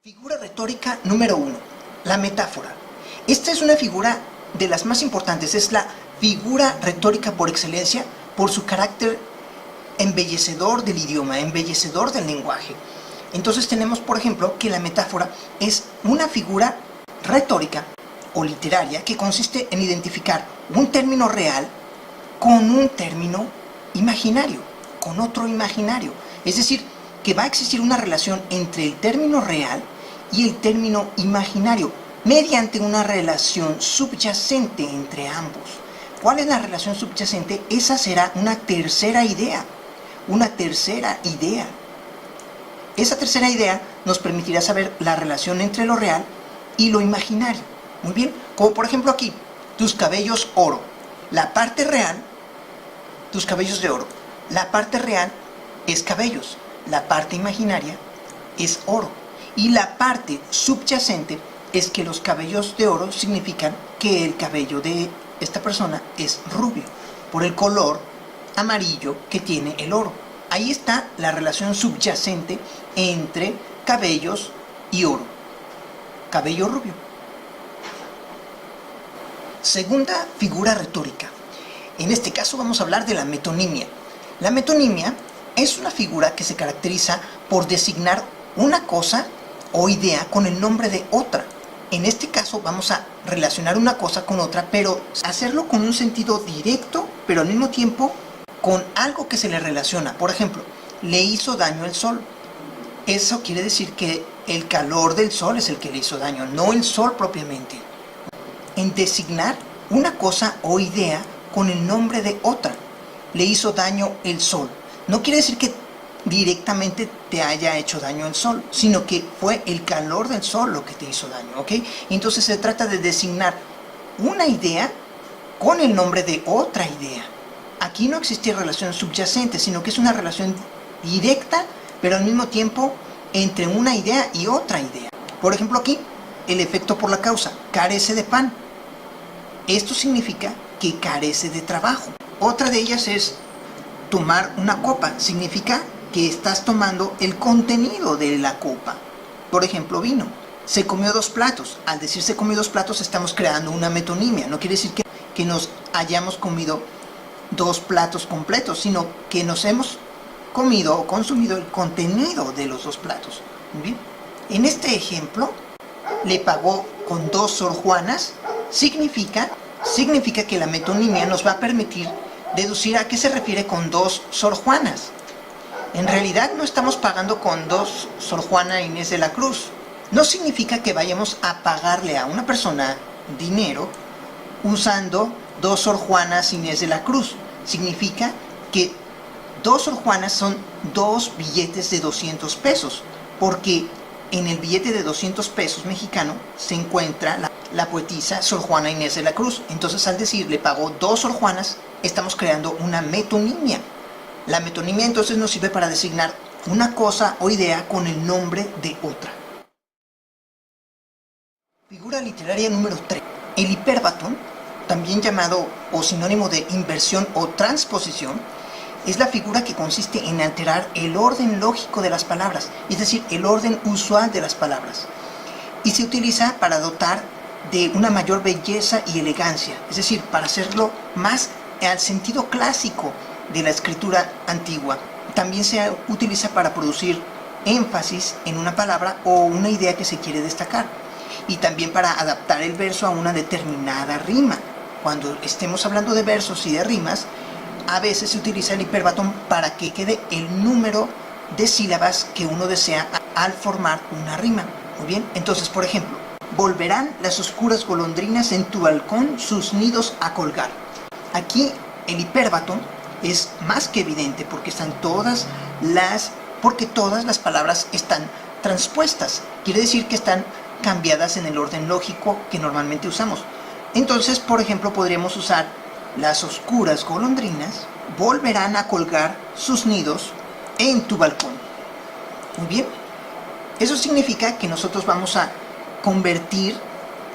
Figura retórica número 1, la metáfora. Esta es una figura de las más importantes, es la figura retórica por excelencia por su carácter embellecedor del idioma, embellecedor del lenguaje. Entonces tenemos, por ejemplo, que la metáfora es una figura retórica o literaria que consiste en identificar un término real con un término imaginario, con otro imaginario. Es decir, que va a existir una relación entre el término real y el término imaginario, mediante una relación subyacente entre ambos. ¿Cuál es la relación subyacente? Esa será una tercera idea. Una tercera idea. Esa tercera idea nos permitirá saber la relación entre lo real y lo imaginario. Muy bien, como por ejemplo aquí, tus cabellos oro. La parte real, tus cabellos de oro. La parte real es cabellos. La parte imaginaria es oro. Y la parte subyacente es que los cabellos de oro significan que el cabello de esta persona es rubio, por el color amarillo que tiene el oro. Ahí está la relación subyacente entre cabellos y oro. Cabello rubio. Segunda figura retórica. En este caso vamos a hablar de la metonimia. La metonimia es una figura que se caracteriza por designar una cosa o idea con el nombre de otra. En este caso vamos a relacionar una cosa con otra, pero hacerlo con un sentido directo, pero al mismo tiempo con algo que se le relaciona. Por ejemplo, le hizo daño el sol. Eso quiere decir que el calor del sol es el que le hizo daño, no el sol propiamente. En designar una cosa o idea con el nombre de otra. Le hizo daño el sol. No quiere decir que directamente te haya hecho daño el sol, sino que fue el calor del sol lo que te hizo daño, ¿ok? Entonces se trata de designar una idea con el nombre de otra idea. Aquí no existe relación subyacente, sino que es una relación directa, pero al mismo tiempo entre una idea y otra idea. Por ejemplo aquí, el efecto por la causa, carece de pan. Esto significa que carece de trabajo. Otra de ellas es tomar una copa, significa que estás tomando el contenido de la copa. Por ejemplo, vino. Se comió 2 platos. Al decir se comió 2 platos estamos creando una metonimia. No quiere decir que nos hayamos comido 2 platos completos, sino que nos hemos comido o consumido el contenido de los 2 platos. ¿Bien? En este ejemplo, le pagó con 2 sorjuanas, significa que la metonimia nos va a permitir deducir a qué se refiere con 2 sorjuanas. En realidad no estamos pagando con 2 Sor Juana Inés de la Cruz. No significa que vayamos a pagarle a una persona dinero usando 2 Sor Juanas Inés de la Cruz. Significa que 2 Sor Juanas son 2 billetes de 200 pesos, porque en el billete de 200 pesos mexicano se encuentra la poetisa Sor Juana Inés de la Cruz. Entonces al decir le pagó 2 Sor Juanas, estamos creando una metonimia. La metonimia entonces nos sirve para designar una cosa o idea con el nombre de otra. Figura literaria número 3. El hiperbatón, también llamado o sinónimo de inversión o transposición, es la figura que consiste en alterar el orden lógico de las palabras, es decir, el orden usual de las palabras. Y se utiliza para dotar de una mayor belleza y elegancia, es decir, para hacerlo más al sentido clásico de la escritura antigua. También se utiliza para producir énfasis en una palabra o una idea que se quiere destacar, y también para adaptar el verso a una determinada rima. Cuando estemos hablando de versos y de rimas, a veces se utiliza el hiperbatón para que quede el número de sílabas que uno desea al formar una rima. Muy bien, entonces por ejemplo, volverán las oscuras golondrinas en tu balcón sus nidos a colgar. Aquí el hiperbatón es más que evidente porque todas las palabras están transpuestas. Quiere decir que están cambiadas en el orden lógico que normalmente usamos. Entonces, por ejemplo, podríamos usar las oscuras golondrinas volverán a colgar sus nidos en tu balcón. Muy bien. Eso significa que nosotros vamos a convertir,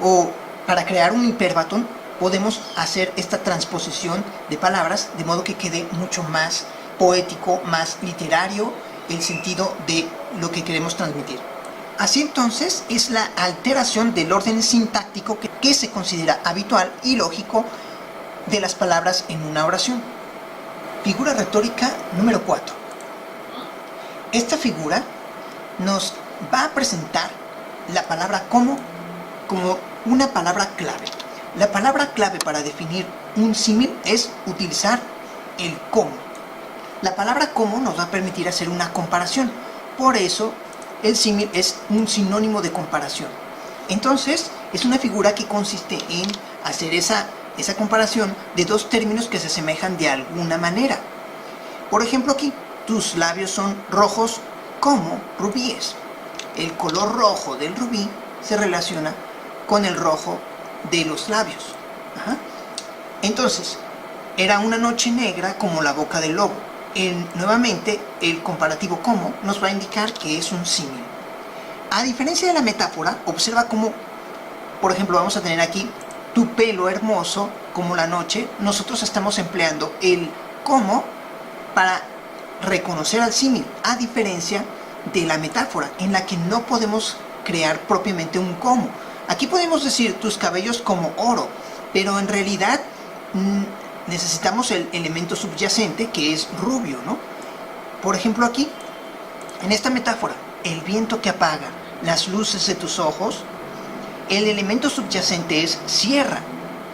o para crear un hiperbatón podemos hacer esta transposición de palabras de modo que quede mucho más poético, más literario el sentido de lo que queremos transmitir. Así entonces es la alteración del orden sintáctico que se considera habitual y lógico de las palabras en una oración. Figura retórica número 4. Esta figura nos va a presentar la palabra como una palabra clave. La palabra clave para definir un símil es utilizar el como. La palabra como nos va a permitir hacer una comparación. Por eso el símil es un sinónimo de comparación. Entonces es una figura que consiste en hacer esa comparación de dos términos que se asemejan de alguna manera. Por ejemplo aquí, tus labios son rojos como rubíes. El color rojo del rubí se relaciona con el rojo de los labios. Entonces, era una noche negra como la boca del lobo. Nuevamente, el comparativo como nos va a indicar que es un símil. A diferencia de la metáfora, observa cómo, por ejemplo, vamos a tener aquí tu pelo hermoso como la noche. Nosotros estamos empleando el como para reconocer al símil, a diferencia de la metáfora, en la que no podemos crear propiamente un como. Aquí podemos decir tus cabellos como oro, pero en realidad necesitamos el elemento subyacente que es rubio, ¿no? Por ejemplo aquí, en esta metáfora, el viento que apaga las luces de tus ojos, el elemento subyacente es cierra,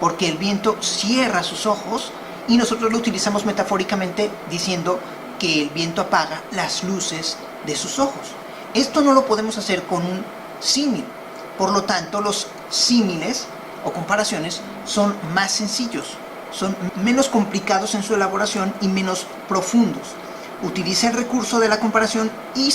porque el viento cierra sus ojos y nosotros lo utilizamos metafóricamente diciendo que el viento apaga las luces de sus ojos. Esto no lo podemos hacer con un símil, por lo tanto los símiles o comparaciones son más sencillos, son menos complicados en su elaboración y menos profundos. Utiliza el recurso de la comparación y